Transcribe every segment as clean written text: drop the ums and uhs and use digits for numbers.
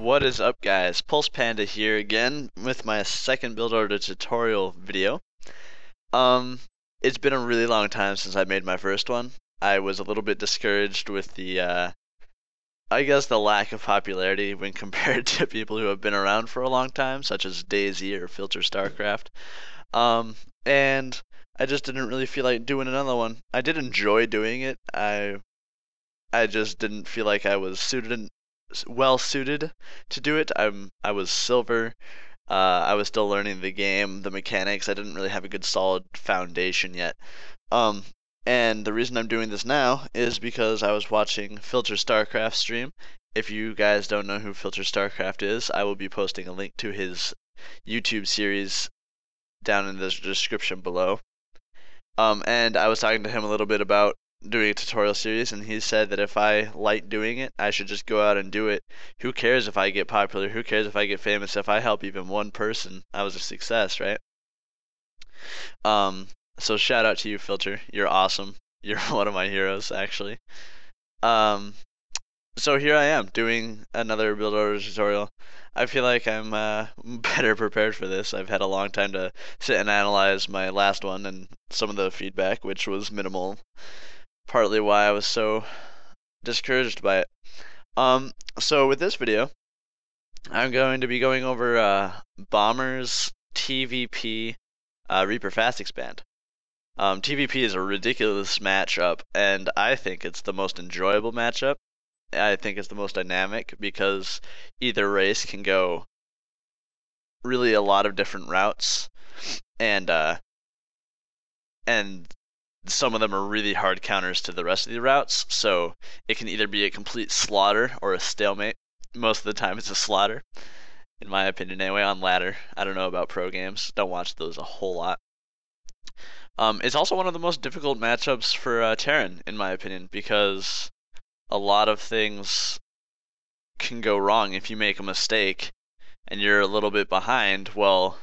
What is up, guys? Pulse Panda here again with my second build order tutorial video. Um, it's been a really long time since I made my first one. I was a little bit discouraged with I guess the lack of popularity when compared to people who have been around for a long time, such as DayZ or Filter StarCraft. Um, and I just didn't really feel like doing another one. I did enjoy doing it. I just didn't feel like I was well suited to do it. I was silver. I was still learning the game, the mechanics. I didn't really have a good solid foundation yet. Um, and the reason I'm doing this now is because I was watching Filter StarCraft stream. If you guys don't know who Filter StarCraft is, I will be posting a link to his YouTube series down in the description below. And I was talking to him a little bit about doing a tutorial series, and he said that if I like doing it, I should just go out and do it. Who cares if I get popular? Who cares if I get famous? If I help even one person, I was a success, right? So shout out to you, Filter. You're awesome. You're one of my heroes, actually. So here I am doing another build order tutorial. I feel like I'm better prepared for this. I've had a long time to sit and analyze my last one and some of the feedback, which was minimal. Partly why I was so discouraged by it. So with this video, I'm going to be going over Bombers TVP Reaper Fast Expand. TVP is a ridiculous matchup, and I think it's the most enjoyable matchup. I think it's the most dynamic because either race can go really a lot of different routes, and some of them are really hard counters to the rest of the routes, so it can either be a complete slaughter or a stalemate. Most of the time it's a slaughter, in my opinion anyway, on ladder. I don't know about pro games, don't watch those a whole lot. It's also one of the most difficult matchups for Terran, in my opinion, because a lot of things can go wrong if you make a mistake and you're a little bit behind. Well,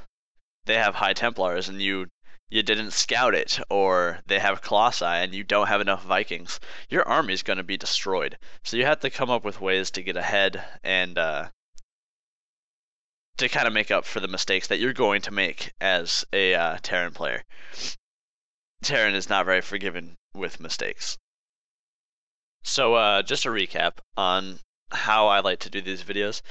they have high Templars and you didn't scout it, or they have Colossi and you don't have enough Vikings. Your army's going to be destroyed. So you have to come up with ways to get ahead and to kind of make up for the mistakes that you're going to make as a Terran player. Terran is not very forgiving with mistakes. So just a recap on how I like to do these videos.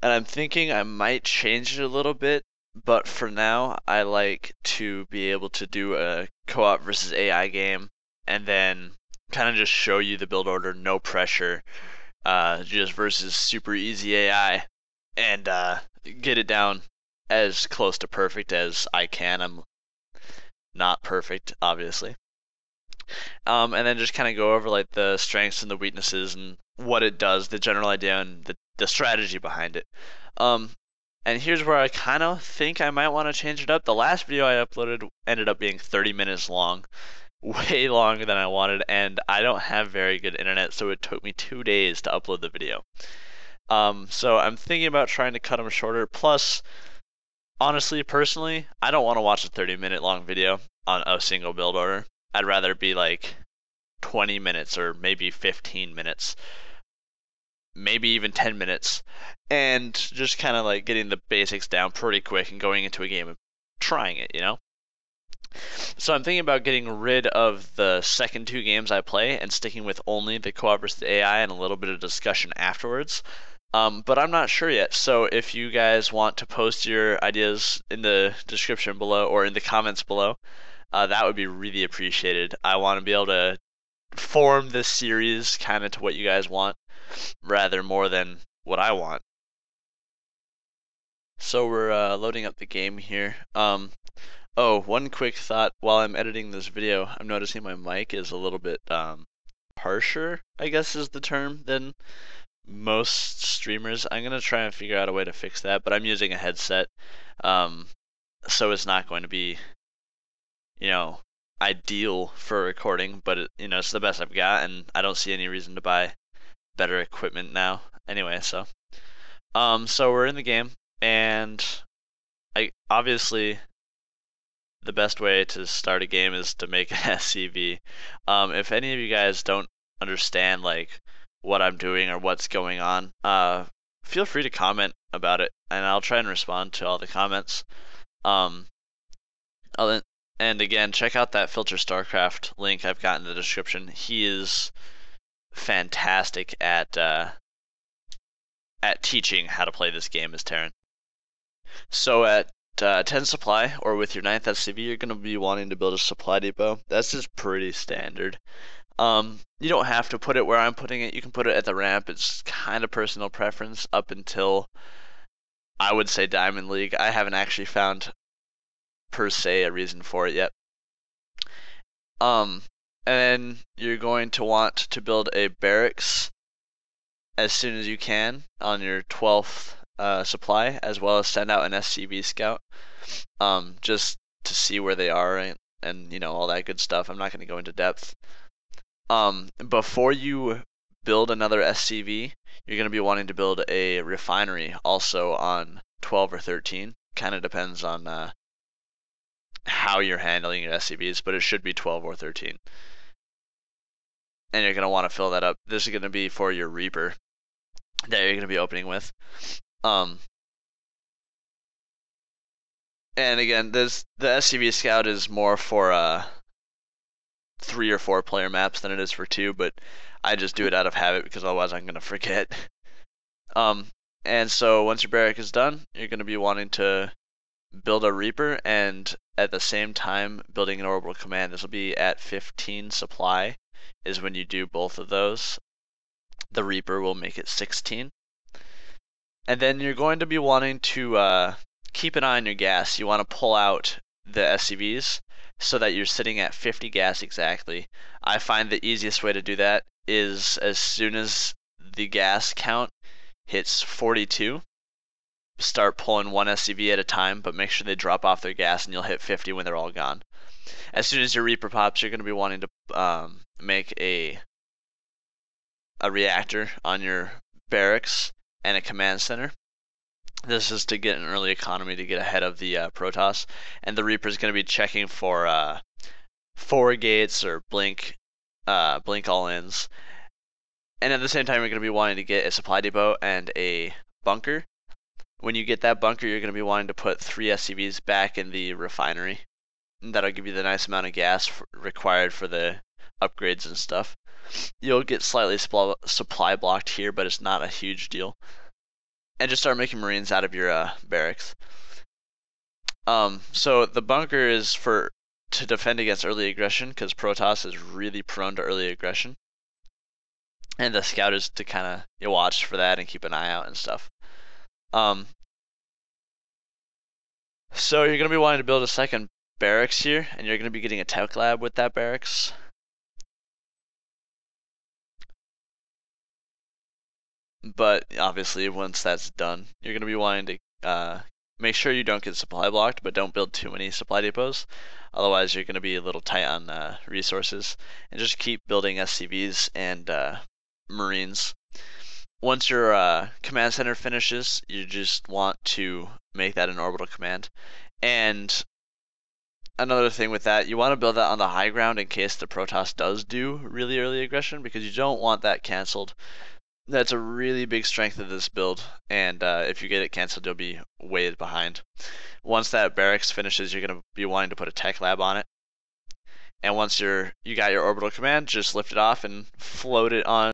And I'm thinking I might change it a little bit. But for now, I like to be able to do a co-op versus AI game and then kind of just show you the build order, no pressure, just versus super easy AI, and get it down as close to perfect as I can. I'm not perfect, obviously. And then just kind of go over like the strengths and the weaknesses and what it does, the general idea, and the strategy behind it. And here's where I kind of think I might want to change it up. The last video I uploaded ended up being 30 minutes long, way longer than I wanted, and I don't have very good internet, so it took me 2 days to upload the video. So I'm thinking about trying to cut them shorter. Plus, honestly, personally, I don't want to watch a 30-minute long video on a single build order. I'd rather be like 20 minutes or maybe 15 minutes. Maybe even 10 minutes, and just kind of like getting the basics down pretty quick and going into a game and trying it, you know? So I'm thinking about getting rid of the second 2 games I play and sticking with only the co-op versus AI and a little bit of discussion afterwards. But I'm not sure yet, so if you guys want to post your ideas in the description below or in the comments below, that would be really appreciated. I want to be able to form this series kind of to what you guys want, rather more than what I want. So we're loading up the game here. Oh, one quick thought while I'm editing this video, I'm noticing my mic is a little bit harsher, I guess is the term, than most streamers. I'm gonna try and figure out a way to fix that, but I'm using a headset, so it's not going to be, you know, ideal for recording, but it's the best I've got, and I don't see any reason to buy better equipment now. Anyway, so we're in the game, and obviously the best way to start a game is to make an SCV. If any of you guys don't understand like what I'm doing or what's going on, feel free to comment about it, and I'll try and respond to all the comments. And again, check out that Filter StarCraft link I've got in the description. He is fantastic at teaching how to play this game as Terran. So at 10 supply, or with your 9th SCV, you're going to be wanting to build a supply depot. That's just pretty standard. You don't have to put it where I'm putting it. You can put it at the ramp. It's kind of personal preference up until, I would say, Diamond League. I haven't actually found, per se, a reason for it yet. And then you're going to want to build a barracks as soon as you can on your 12th supply, as well as send out an SCV scout, just to see where they are and you know, all that good stuff. I'm not going to go into depth. Before you build another SCV, you're going to be wanting to build a refinery also on 12 or 13. Kind of depends on how you're handling your SCVs, but it should be 12 or 13. And you're going to want to fill that up. This is going to be for your Reaper that you're going to be opening with. And again, the SCV Scout is more for 3 or 4 player maps than it is for 2, but I just do it out of habit because otherwise I'm going to forget. And so once your barrack is done, you're going to be wanting to build a Reaper, and at the same time building an orbital command. This will be at 15 supply is when you do both of those. The Reaper will make it 16. And then you're going to be wanting to keep an eye on your gas. You want to pull out the SCVs so that you're sitting at 50 gas exactly. I find the easiest way to do that is as soon as the gas count hits 42, start pulling one SCV at a time, but make sure they drop off their gas and you'll hit 50 when they're all gone. As soon as your Reaper pops, you're going to be wanting to make a reactor on your barracks and a command center. This is to get an early economy to get ahead of the Protoss, and the Reaper is going to be checking for 4 gates or blink all-ins. And at the same time, you're going to be wanting to get a supply depot and a bunker. When you get that bunker, you're going to be wanting to put 3 SCVs back in the refinery. And that'll give you the nice amount of gas required for the upgrades and stuff. You'll get slightly supply blocked here, but it's not a huge deal. And just start making Marines out of your barracks. So the bunker is to defend against early aggression, because Protoss is really prone to early aggression. And the scout is to kind of watch for that and keep an eye out and stuff. So you're going to be wanting to build a second barracks here, and you're going to be getting a tech lab with that barracks. But obviously, once that's done, you're going to be wanting to make sure you don't get supply blocked, but don't build too many supply depots. Otherwise, you're going to be a little tight on resources. And just keep building SCVs and Marines. Once your command center finishes, you just want to make that an orbital command. And another thing with that, you want to build that on the high ground in case the Protoss does do really early aggression, because you don't want that cancelled. That's a really big strength of this build, and if you get it cancelled, you'll be way behind. Once that barracks finishes, you're going to be wanting to put a tech lab on it. And once you got your orbital command, just lift it off and float it on.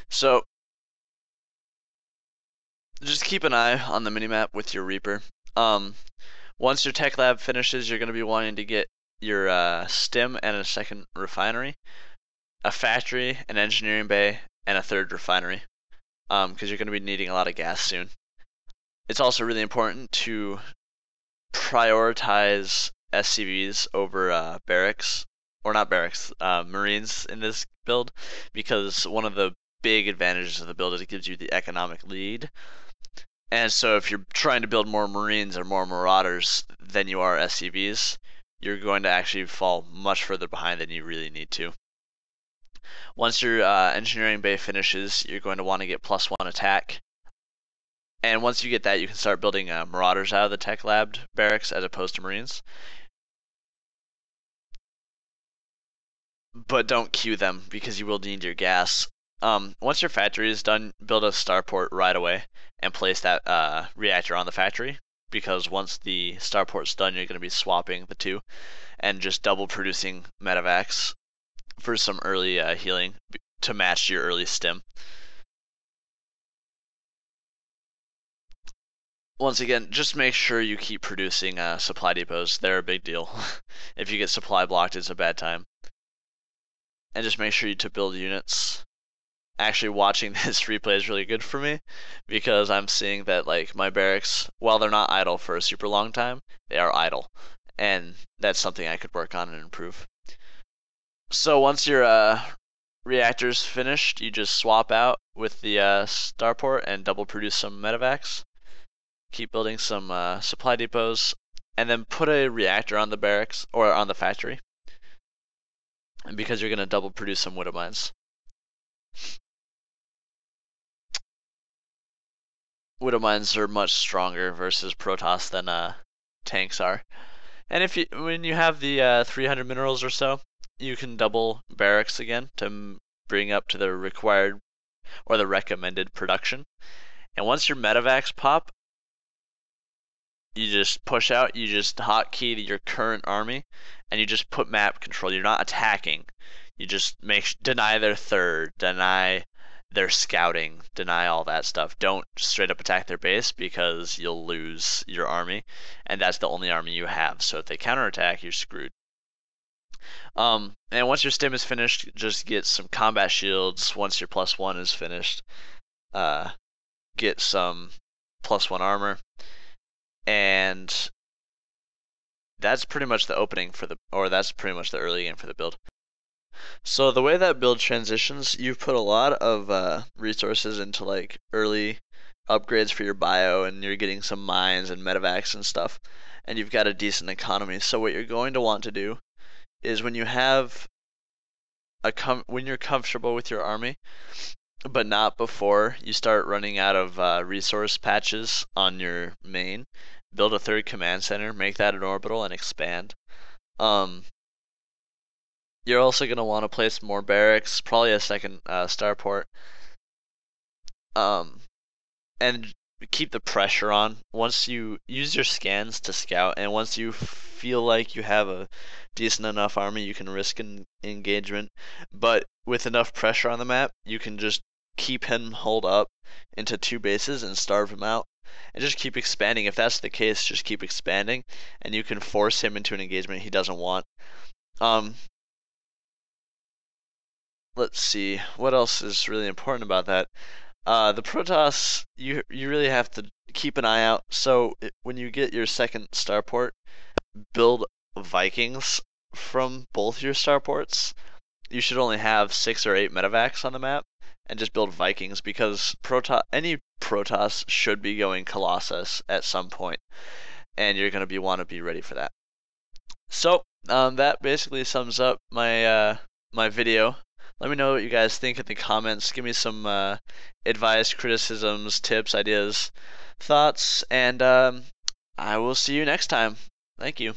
So just keep an eye on the minimap with your Reaper. Once your tech lab finishes, you're going to be wanting to get your stim and a second refinery, a factory, an engineering bay, and a third refinery, because you're going to be needing a lot of gas soon. It's also really important to prioritize SCVs over barracks, or not barracks, Marines in this build, because one of the big advantages of the build is it gives you the economic lead. And so if you're trying to build more Marines or more Marauders than you are SCVs, you're going to actually fall much further behind than you really need to. Once your engineering bay finishes, you're going to want to get +1 attack. And once you get that, you can start building Marauders out of the tech lab barracks as opposed to Marines. But don't queue them, because you will need your gas. Once your factory is done, build a starport right away and place that reactor on the factory, because once the starport's done, you're going to be swapping the two and just double producing medivacs for some early healing to match your early stim. Once again, just make sure you keep producing supply depots. They're a big deal. If you get supply blocked, it's a bad time. And just make sure you to build units. Actually, watching this replay is really good for me, because I'm seeing that like my barracks, while they're not idle for a super long time, they are idle, and that's something I could work on and improve. So once your reactor's finished, you just swap out with the starport and double produce some medivacs. Keep building some supply depots, and then put a reactor on the barracks or on the factory, because you're going to double produce some widow mines. Widow mines are much stronger versus Protoss than tanks are. And when you have the 300 minerals or so, you can double barracks again to bring up to the required or the recommended production. And once your medivacs pop, you just push out, you just hotkey to your current army, and you just put map control. You're not attacking. You just deny their third, deny their scouting, deny all that stuff. Don't straight up attack their base, because you'll lose your army, and that's the only army you have. So if they counterattack, you're screwed. And once your stim is finished, just get some combat shields. Once your +1 is finished, get some +1 armor. And that's pretty much the opening for that's pretty much the early game for the build. So the way that build transitions, you've put a lot of resources into like early upgrades for your bio, and you're getting some mines and medivacs and stuff, and you've got a decent economy. So what you're going to want to do is when you have when you're comfortable with your army, but not before you start running out of resource patches on your main, build a third command center, make that an orbital, and expand. You're also going to want to place more barracks, probably a second starport, and keep the pressure on. Once you use your scans to scout, and once you feel like you have a decent enough army, you can risk an engagement. But with enough pressure on the map, you can just keep him holed up into 2 bases and starve him out, and just keep expanding. If that's the case, just keep expanding, and you can force him into an engagement he doesn't want. Let's see, what else is really important about that? The Protoss, you really have to keep an eye out. So when you get your second starport, build Vikings from both your starports. You should only have 6 or 8 medivacs on the map, and just build Vikings, because any Protoss should be going Colossus at some point, and you're going to want to be ready for that. So that basically sums up my my video. Let me know what you guys think in the comments. Give me some advice, criticisms, tips, ideas, thoughts, and I will see you next time. Thank you.